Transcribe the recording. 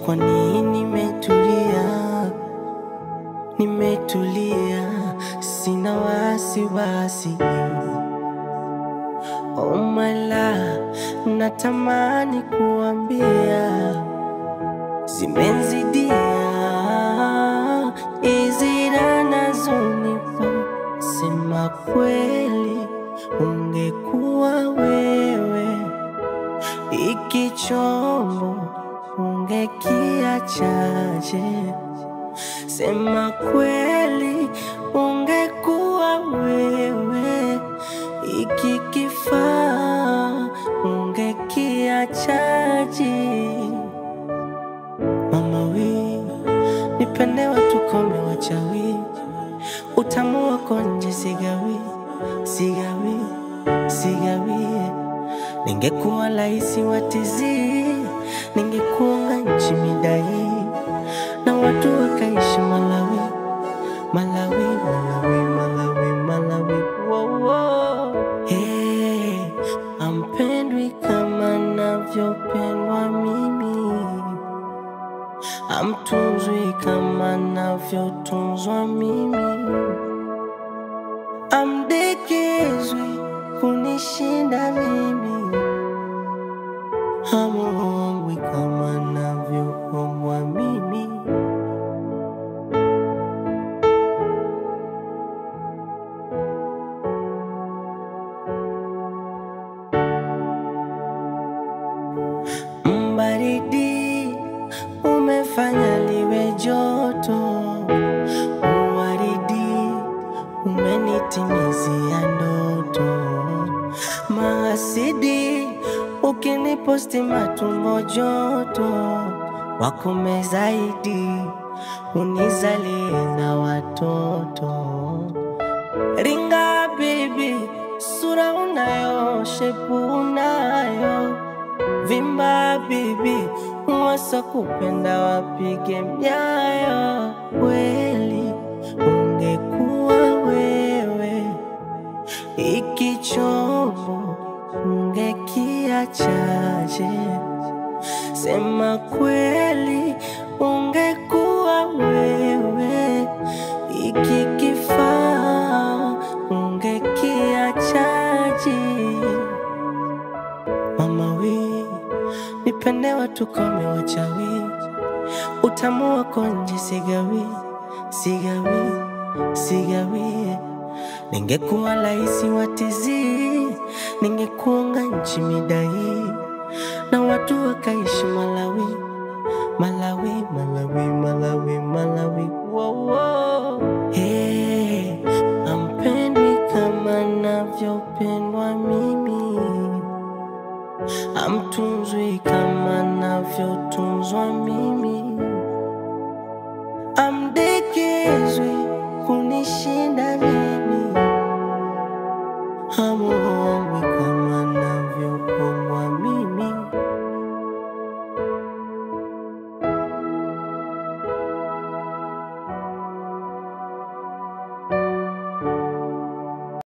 kwa nini nimetulia, sina wasiwasi. Oh my love, natamani kuambia zimenzidia hizi nazonipa. Sema kweli, ungekuwa wewe, iki chombo ungekiachaje? Sema kweli, ungekuwa wewe, iki kifaa ungekiachaje? Mama we, nipende watu kome wachawi, utamu wako nje sigawi. Ningekuwa laisi watizi, ningekuwa nchi midai, na watu wakaishi Malawi. Wow, wow. Hey, ampendwi kama navyopendwa mimi, amtunzwi kama navyotunzwa mimi, amdekezwi kunishinda mimi, hamuombwi kama navyoombwa mimi. Mbaridi umefanya liwe joto, uwaridi umenitimizia ndoto, maasidi ukiniposti matumbo joto, wakome zaidi unizalie na watoto. Ringa baby, sura unayo, shepu unayo, vimba baby, wasa kupenda wapige myayo. Kweli ungekuwa wewe, iki chombo ungekiachaje? Sema kweli, ungekuwa wewe, iki kifaa ungekiachaje? Mama we, nipende watu kome wachawi, utamu wako nje sigawi. Ningekuwa laisi watizi, ningekuwa nchi midai, na watu wakaishi Malawi. Wow, wow.